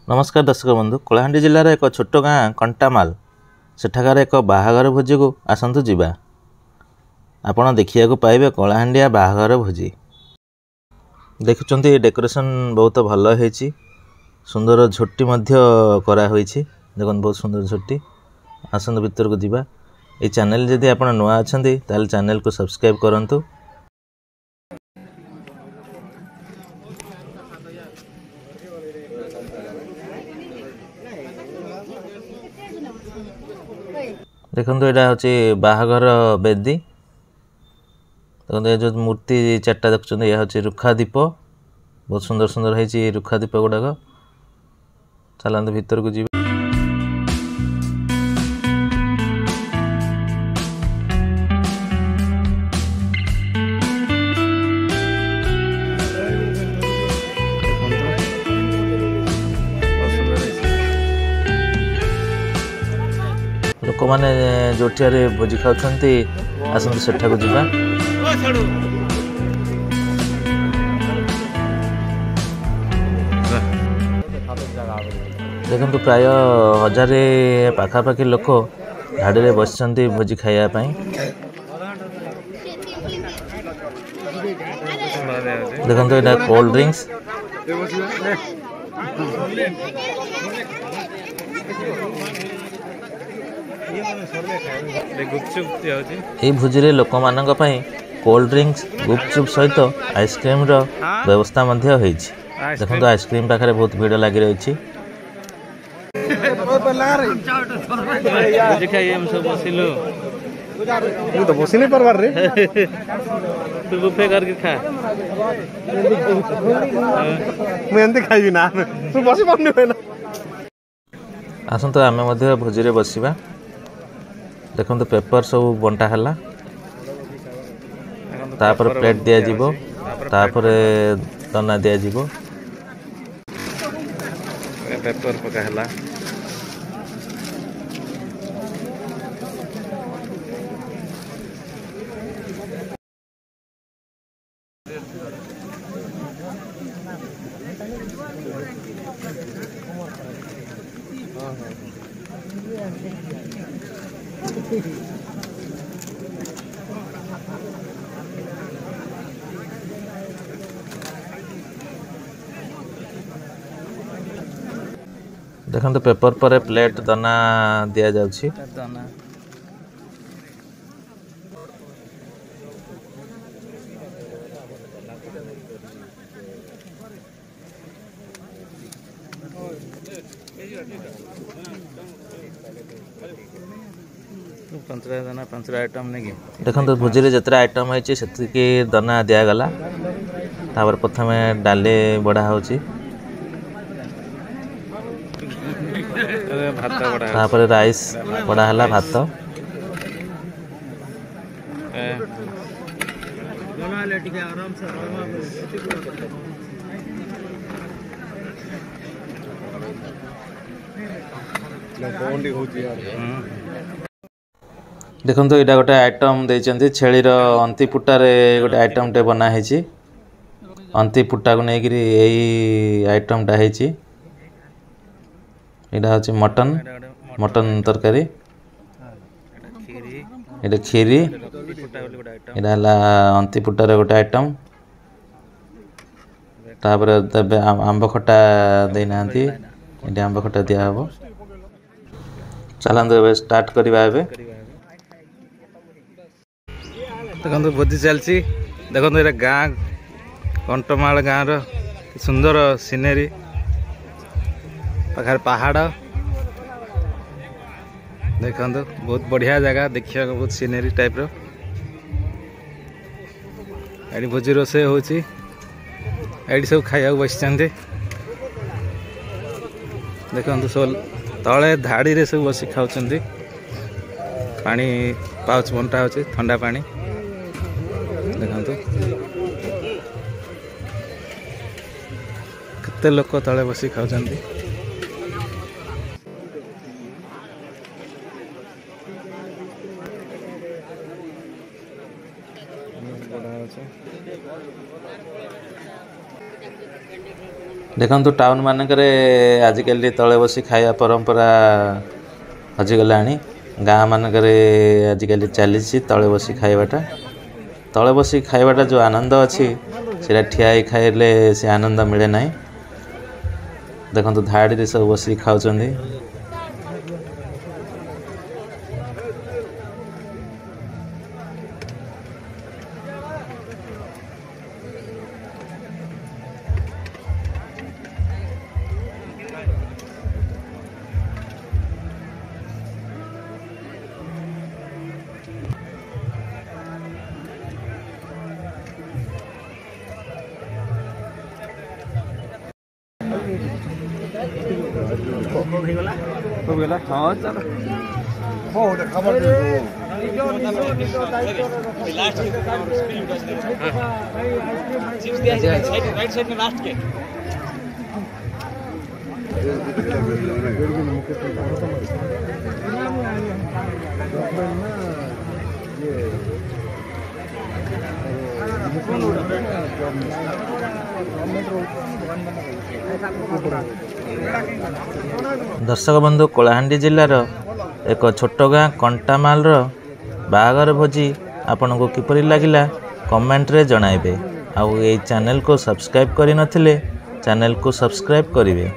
नमस्कार दर्शक बंधु कलाहांडी जिलार एक छोट गाँ कंटामाल सेठाकार एक बाहाघर भोजी को आसतु जीवा आपण देखिया पाइबे कलाहांडिया बाहाघर भोजी देखुं डेकोरेशन बहुत भल है सुंदर झोटी करा देखो बहुत सुंदर झोटी आसतु भीतर को जीवा ये चैनल जदि आप नुआ अच्छा ताल चैनल को सब्सक्राइब करूँ। देखो यहाँ हूँ बाहाघर बेदी देखो ये जो मूर्ति चार्टा देखुं यह हूँ रुखा दीप बहुत सुंदर सुंदर है रुखा दीप गुड़ाक चलते भीतर को जी लोक मैंने जोठिया भोजी खाऊंट आसतु सेठा को जीवा देखो प्राय 1000 पाखापाखि लोक धाड़ी बस भोजी खावाई देखो यहाँ कोल्ड ड्रिंक्स ये भोजी लोक मान कोल्ड ड्रिंक्स गुपचुप सहित आइसक्रीम व्यवस्था देखो आइसक्रीम पाखे बहुत भीड़ लगी रही तो बसी नहीं परवार रे तू बुफे करके खा मैं एंती खाइबी ना तू बसी पारनी होय ना आसंतु आमे मध्ये भोजी रे बसिबा देखो तो पेपर सब बंटा है तापर प्लेट दिया जीवो तापर दना दिया जीवो पेपर पका है देखो तो पेपर पर प्लेट दाना दिया जाउछि पंचरा आइटम नहीं देखो तो भोजी रे जतरा आइटम है से दाना दिया गला तापर प्रथमे डाले बड़ा होछि तापर राइस बड़ा है भात देखो तो यहाँ गोटे आइटम देते छेलीर अंति पुटार गोटे आइटम टे बना है अंति पुटा को लेकर यही आइटमटा है यहाँ हूँ मटन मटन तरकारी ये खीरी यहाँ अंति पुटार गोटे आइटम तापर तबे आंब खटा देना ये आंब खटा दिया हम चलते स्टार्ट करवा देखो भोजी चलती देखो ये गाँ कंटमाल गाँव सुंदर सीनेरी पाखर पहाड़ देखो बहुत बढ़िया जगह देखिए बहुत सीनेरी टाइप रो भोजी रोसे होची सब खाया बस देखो सब तले धाड़ी रे सब बस खाऊँ पानी पाउच बंटा हो ठंडा पानी देखो केते लोक तले बस खाऊँ देखंतु टाउन मानकरे आजिकल तले बसी खाया परंपरा हजिगलाणी गाँ मानकरे आजिकल चली तले बसी खाइबाटा तले बसी खाइबाटा जो आनंद अच्छी से ठिया खाइले से आनंद मिले ना देखंतु धाड़ी सब बसी खाऊचंदी दर्शक बंधु कलाहांडी जिलार एक छोट गाँ कंटामाल बाहागर भोजी आपन को किपरि लागिला कमेंट रे जणाइबे। आउ ए चैनल को सब्सक्राइब करि नथिले चैनल को सब्सक्राइब करिवे।